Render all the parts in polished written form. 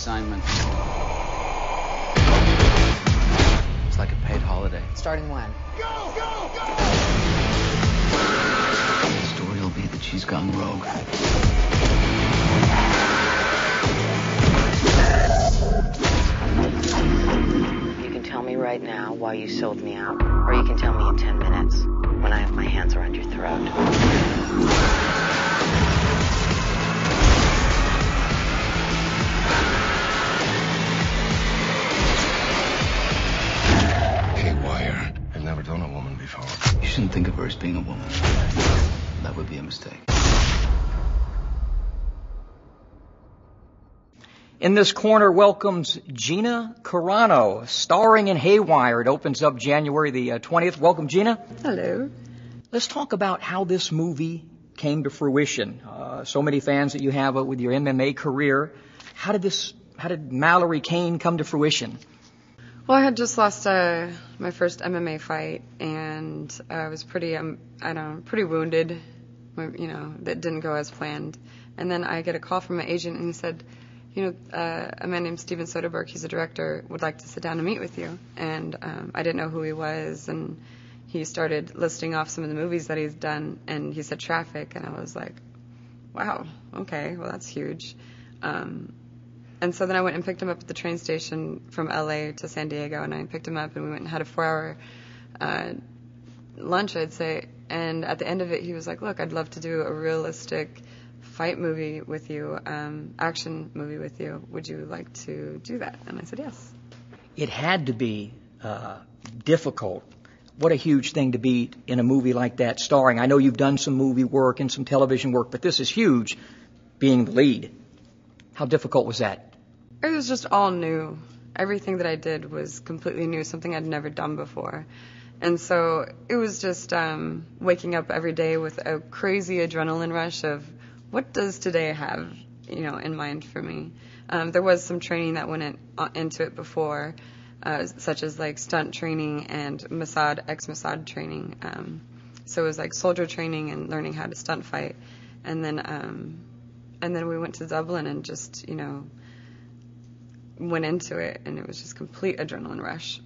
assignment. It's like a paid holiday. Starting when? Go, go, go! The story will be that she's gone rogue. You can tell me right now why you sold me out, or you can tell me in 10 minutes when I have my hands around your throat. Haywire. I've never done a woman before. You shouldn't think of her as being a woman. That would be a mistake. In this corner welcomes Gina Carano, starring in Haywire. It opens up January the 20th. Welcome, Gina. Hello. Let's talk about how this movie came to fruition. So many fans that you have with your MMA career. How did Mallory Kane come to fruition? Well, I had just lost my first MMA fight, and I was pretty wounded. That didn't go as planned. And then I get a call from my agent, and he said, a man named Steven Soderbergh, he's a director, would like to sit down and meet with you. And I didn't know who he was, and he started listing off some of the movies that he's done, and he said Traffic, and I was like, wow, okay, well, that's huge. And so then I went and picked him up at the train station from LA to San Diego, and I picked him up, and we went and had a 4-hour lunch, I'd say. And at the end of it, he was like, look, I'd love to do a realistic fight movie with you, action movie with you. Would you like to do that? And I said yes. It had to be difficult. What a huge thing to be in a movie like that, starring. I know you've done some movie work and some television work, but this is huge, being the lead. How difficult was that? It was just all new. Everything that I did was completely new, something I'd never done before. And so it was just waking up every day with a crazy adrenaline rush of what does today have, in mind for me. There was some training that went into it before, such as like stunt training and ex-Mossad training. So it was like soldier training and learning how to stunt fight. And then we went to Dublin and just, went into it, and it was just complete adrenaline rush.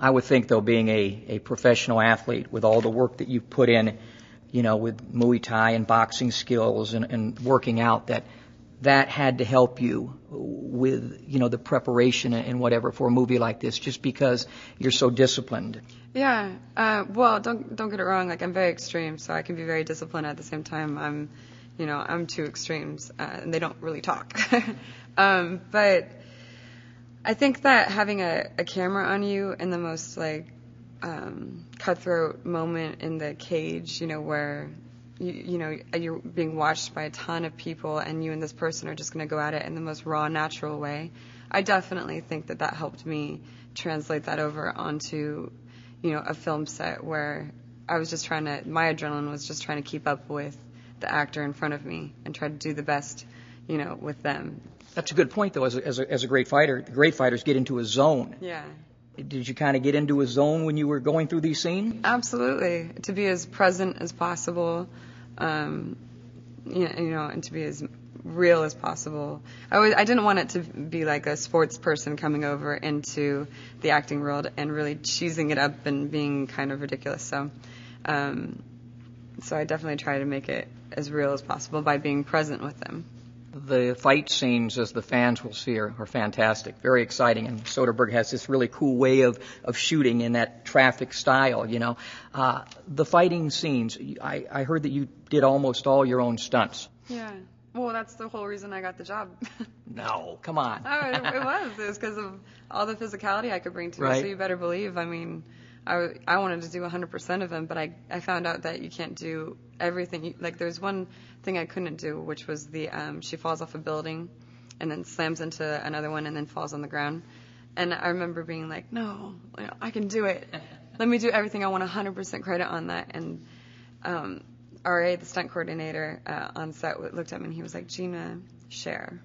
I would think, though, being a professional athlete with all the work that you've put in, with Muay Thai and boxing skills and working out, that had to help you with, the preparation and whatever for a movie like this, just because you're so disciplined. Yeah. Well, don't get it wrong. Like, I'm very extreme, so I can be very disciplined. At the same time, I'm two extremes, and they don't really talk. But I think that having a camera on you in the most cutthroat moment in the cage, where you're being watched by a ton of people, and you and this person are just going to go at it in the most raw, natural way. I definitely think that helped me translate that over onto, a film set where I was just my adrenaline was just trying to keep up with the actor in front of me and try to do the best, with them. That's a good point, though. As a great fighter, the great fighters get into a zone. Yeah. Did you kind of get into a zone when you were going through these scenes? Absolutely. To be as present as possible, and to be as real as possible. I didn't want it to be like a sports person coming over into the acting world and really cheesing it up and being kind of ridiculous. So I definitely try to make it as real as possible by being present with them. The fight scenes, as the fans will see, are fantastic, very exciting. And Soderbergh has this really cool way of shooting in that Traffic style, The fighting scenes, I heard that you did almost all your own stunts. Yeah. Well, that's the whole reason I got the job. No, come on. Oh, it was. It was because of all the physicality I could bring to it. So you better believe, I wanted to do 100% of them, but I found out that you can't do everything. There's one thing I couldn't do, which was she falls off a building and then slams into another one and then falls on the ground. And I remember being like, no, I can do it. Let me do everything. I want 100% credit on that. And R.A., the stunt coordinator on set, looked at me and he was like, Gina, share.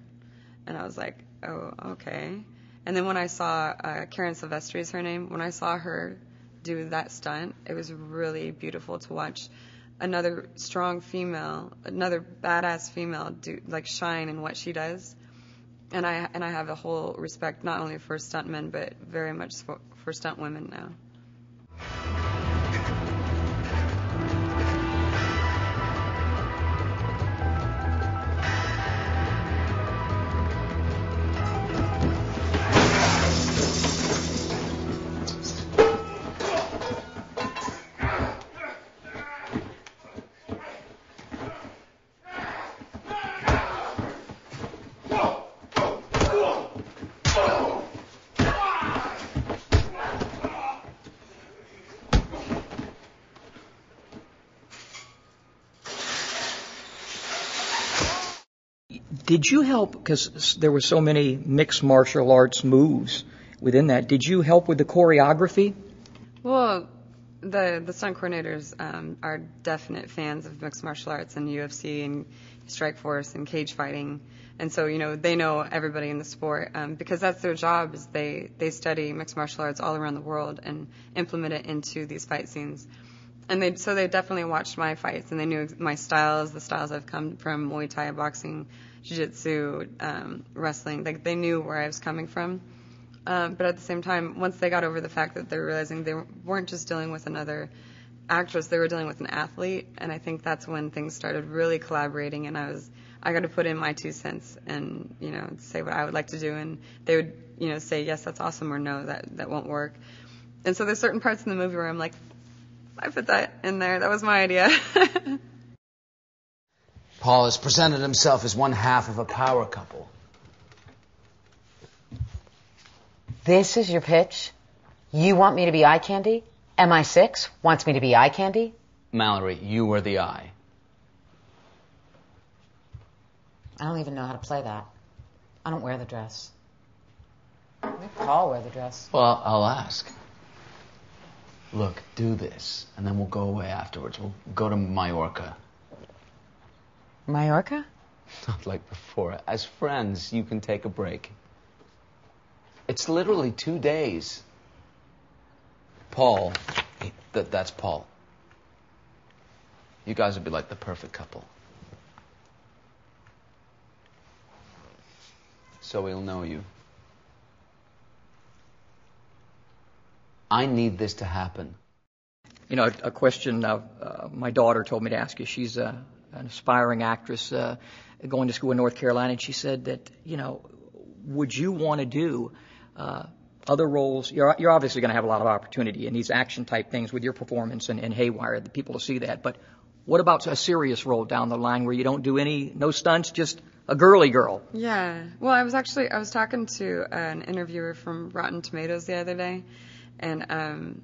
And I was like, oh, okay. And then when I saw Karen Silvestri is her name, when I saw her do that stunt, it was really beautiful to watch another strong female, another badass female do shine in what she does. And I have a whole respect not only for stuntmen, but very much for stunt women now. Did you help, because there were so many mixed martial arts moves within that, did you help with the choreography? Well, the stunt coordinators are definite fans of mixed martial arts and UFC and Strikeforce and cage fighting. And so, they know everybody in the sport because that's their job, is they study mixed martial arts all around the world and implement it into these fight scenes. And they definitely watched my fights, and they knew my styles, the styles I've come from, Muay Thai, boxing, jiu-jitsu, wrestling. Like, they knew where I was coming from. But at the same time, once they got over the fact that they're realizing they weren't just dealing with another actress, they were dealing with an athlete. And I think that's when things started really collaborating, and I got to put in my 2 cents and, say what I would like to do. And they would, say, yes, that's awesome, or no, that won't work. And so there's certain parts in the movie where I'm like, I put that in there. That was my idea. Paul has presented himself as one half of a power couple. This is your pitch? You want me to be eye candy? MI6 wants me to be eye candy? Mallory, you were the eye. I don't even know how to play that. I don't wear the dress. Make Paul wear the dress. Well, I'll ask. Look, do this, and then we'll go away afterwards. We'll go to Mallorca. Mallorca? Not like before. As friends, you can take a break. It's literally 2 days. Paul, that's Paul. You guys would be like the perfect couple. So he'll know you. I need this to happen. A question my daughter told me to ask you. She's an aspiring actress going to school in North Carolina, and she said that, would you want to do other roles? You're obviously going to have a lot of opportunity in these action-type things with your performance and Haywire, the people to see that. But what about a serious role down the line where you don't do no stunts, just a girly girl? Yeah. Well, I was talking to an interviewer from Rotten Tomatoes the other day, and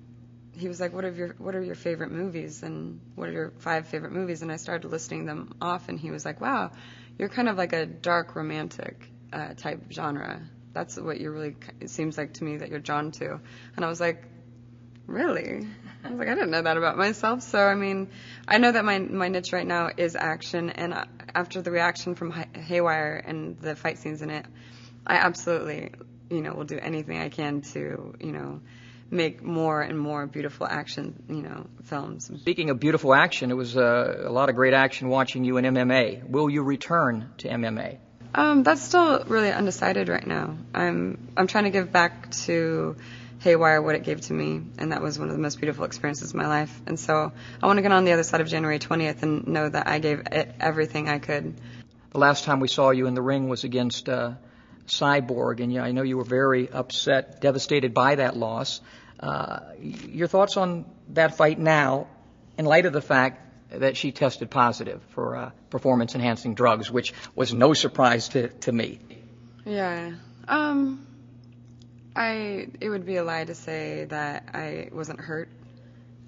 he was like, what are your favorite movies, and what are your 5 favorite movies? And I started listing them off, and he was like, wow, you're kind of like a dark romantic type genre. That's what it seems like to me that you're drawn to. And I was like, really? I was like, I didn't know that about myself. So, I mean, I know that my niche right now is action, and after the reaction from Haywire and the fight scenes in it, I absolutely, will do anything I can to, make more and more beautiful action, films. Speaking of beautiful action, it was a lot of great action watching you in MMA. Will you return to MMA? That's still really undecided right now. I'm trying to give back to Haywire what it gave to me, and that was one of the most beautiful experiences of my life. And so I want to get on the other side of January 20th and know that I gave it everything I could. The last time we saw you in the ring was against Cyborg, and I know you were very upset, devastated by that loss. Your thoughts on that fight now, in light of the fact that she tested positive for performance-enhancing drugs, which was no surprise to me? Yeah. It would be a lie to say that I wasn't hurt,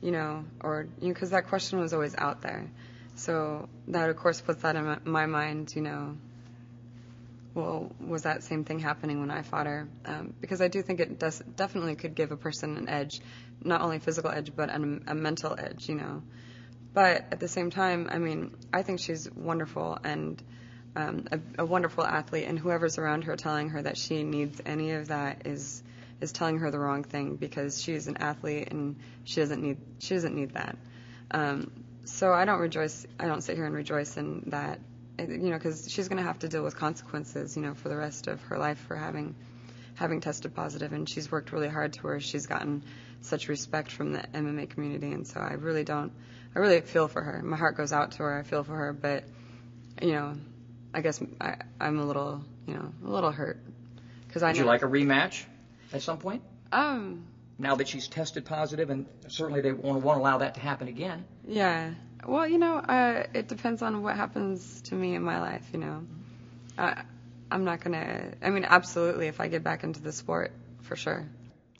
because that question was always out there. So that, of course, puts that in my mind, well, was that same thing happening when I fought her? Because I do think it definitely could give a person an edge, not only physical edge, but a mental edge, But at the same time, I mean, I think she's wonderful and a wonderful athlete, and whoever's around her telling her that she needs any of that is telling her the wrong thing, because she's an athlete and she doesn't need that. So I don't sit here and rejoice in that because she's going to have to deal with consequences, for the rest of her life for having tested positive, and she's worked really hard to where she's gotten such respect from the MMA community, and so I really feel for her. My heart goes out to her. I feel for her, but, I guess I'm a little hurt. Would you like a rematch at some point? Now that she's tested positive, and certainly they won't allow that to happen again. Yeah. Well, it depends on what happens to me in my life, I'm not going to, absolutely, if I get back into the sport, for sure.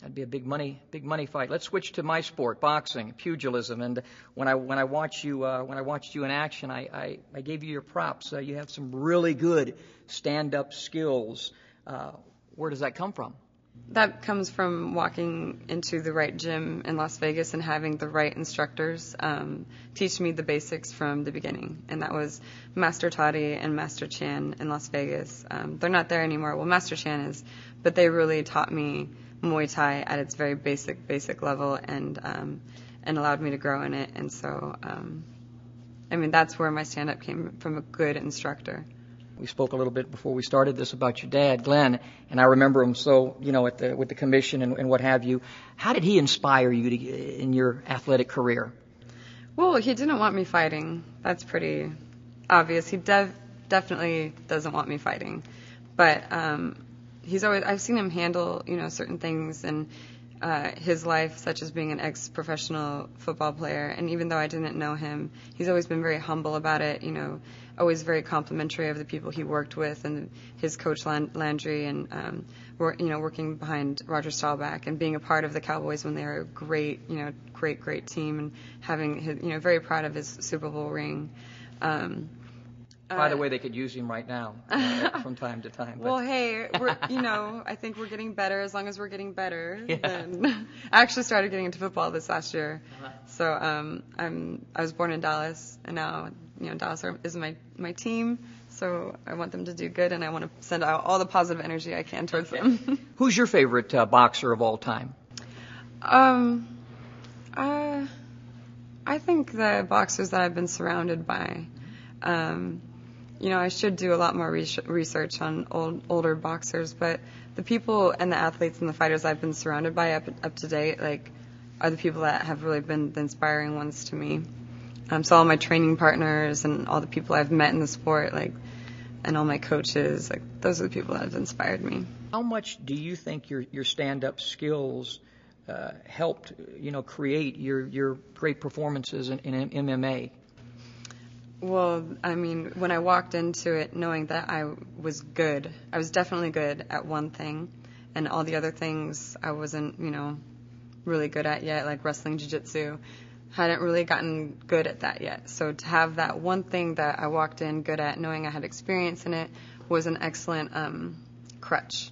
That'd be a big money fight. Let's switch to my sport, boxing, pugilism. And when I watched you in action, I gave you your props. You have some really good stand-up skills. Where does that come from? That comes from walking into the right gym in Las Vegas and having the right instructors teach me the basics from the beginning. And that was Master Toddy and Master Chan in Las Vegas. They're not there anymore. Well, Master Chan is, but they really taught me Muay Thai at its very basic level and allowed me to grow in it. And so, that's where my stand-up came from, a good instructor. We spoke a little bit before we started this about your dad, Glenn, and I remember him so, with the commission and what have you. How did he inspire you in your athletic career? Well, he didn't want me fighting. That's pretty obvious. He definitely doesn't want me fighting. But I've seen him handle, certain things in his life, such as being an ex-professional football player. And even though I didn't know him, he's always been very humble about it, always very complimentary of the people he worked with and his coach Landry and, working behind Roger Staubach and being a part of the Cowboys when they were a great team and having his, very proud of his Super Bowl ring. By the way, they could use him right now from time to time. Well, hey, I think we're getting better. As long as we're getting better, then I actually started getting into football this last year. So I was born in Dallas, and now Dallas is my team. So I want them to do good, and I want to send out all the positive energy I can towards them. Who's your favorite boxer of all time? I think the boxers that I've been surrounded by. I should do a lot more research on older boxers, but the people and the athletes and the fighters I've been surrounded by up to date, are the people that have really been the inspiring ones to me. So all my training partners and all the people I've met in the sport, and all my coaches, those are the people that have inspired me. How much do you think your stand-up skills helped, create your great performances in MMA? Well, when I walked into it knowing that I was good, I was definitely good at one thing, and all the other things I wasn't, really good at yet, like wrestling, jiu-jitsu. Hadn't really gotten good at that yet. So to have that one thing that I walked in good at, knowing I had experience in it, was an excellent crutch.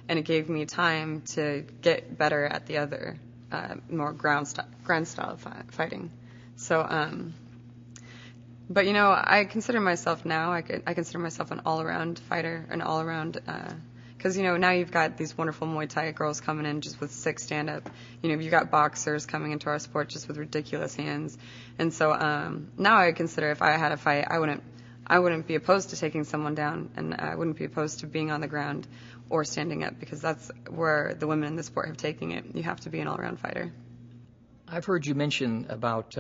And it gave me time to get better at the other, more ground style fighting. So, but I consider myself now, I consider myself an all-around fighter, an all-around, because now you've got these wonderful Muay Thai girls coming in just with sick stand-up. You've got boxers coming into our sport just with ridiculous hands. And so now I consider if I had a fight, I wouldn't be opposed to taking someone down, and I wouldn't be opposed to being on the ground or standing up, because that's where the women in the sport have taken it. You have to be an all-around fighter. I've heard you mention about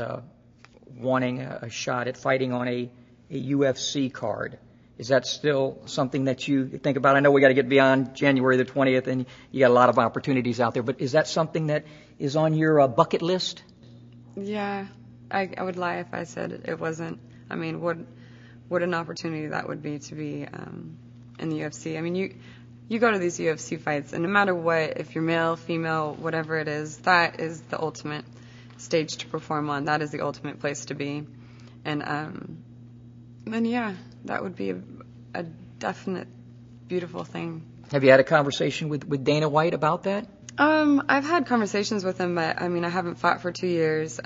wanting a shot at fighting on a UFC card. Is that still something that you think about? I know we got to get beyond January the 20th, and you got a lot of opportunities out there, but is that something that is on your bucket list? Yeah, I would lie if I said it wasn't. What an opportunity that would be to be in the UFC. You go to these UFC fights, and no matter what, if you're male, female, whatever it is, that is the ultimate stage to perform on. That is the ultimate place to be. And yeah, that would be a definite beautiful thing. Have you had a conversation with Dana White about that? I've had conversations with him, but I haven't fought for 2 years.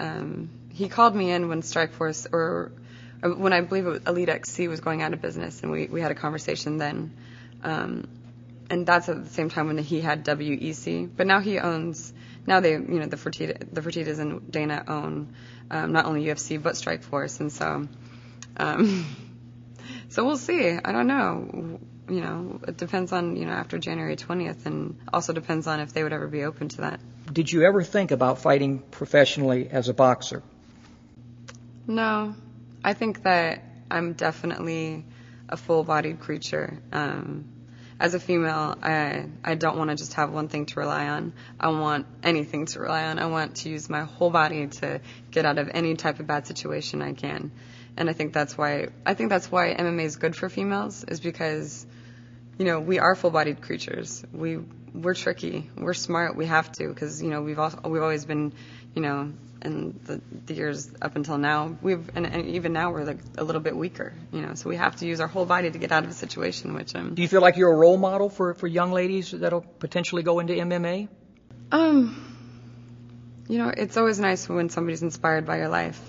He called me in when Strikeforce, or when I believe it was Elite XC was going out of business, and we had a conversation then. And that's at the same time when he had WEC. But now he owns, the Fertitas and Dana own not only UFC but Strikeforce, and so So we'll see. I don't know. You know, it depends on, you know, after January 20th, and also depends on if they would ever be open to that. Did you ever think about fighting professionally as a boxer? No. I think that I'm definitely a full-bodied creature. As a female, I don't want to just have one thing to rely on. I want anything to rely on. I want to use my whole body to get out of any type of bad situation I can. And I think that's why MMA is good for females, is because, you know, we are full-bodied creatures. We're tricky. We're smart. We have to, because, you know, we've always been, you know, in the years up until now, and even now we're like a little bit weaker, you know, so we have to use our whole body to get out of a situation, which Do you feel like you're a role model for young ladies that'll potentially go into MMA? You know, it's always nice when somebody's inspired by your life.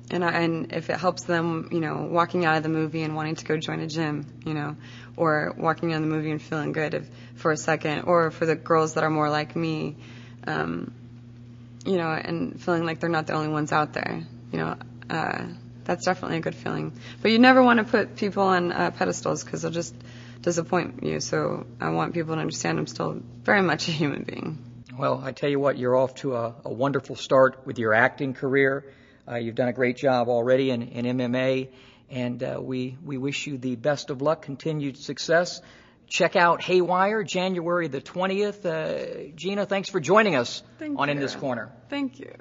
And if it helps them, you know, walking out of the movie and wanting to go join a gym, you know, or walking out of the movie and feeling good for a second, or for the girls that are more like me, you know, and feeling like they're not the only ones out there, you know, that's definitely a good feeling. But you never want to put people on pedestals, because they'll just disappoint you. So I want people to understand I'm still very much a human being. Well, I tell you what, you're off to a wonderful start with your acting career. You've done a great job already in MMA, and we wish you the best of luck, continued success. Check out Haywire, January the 20th. Gina, thanks for joining us on In This Corner. Thank you.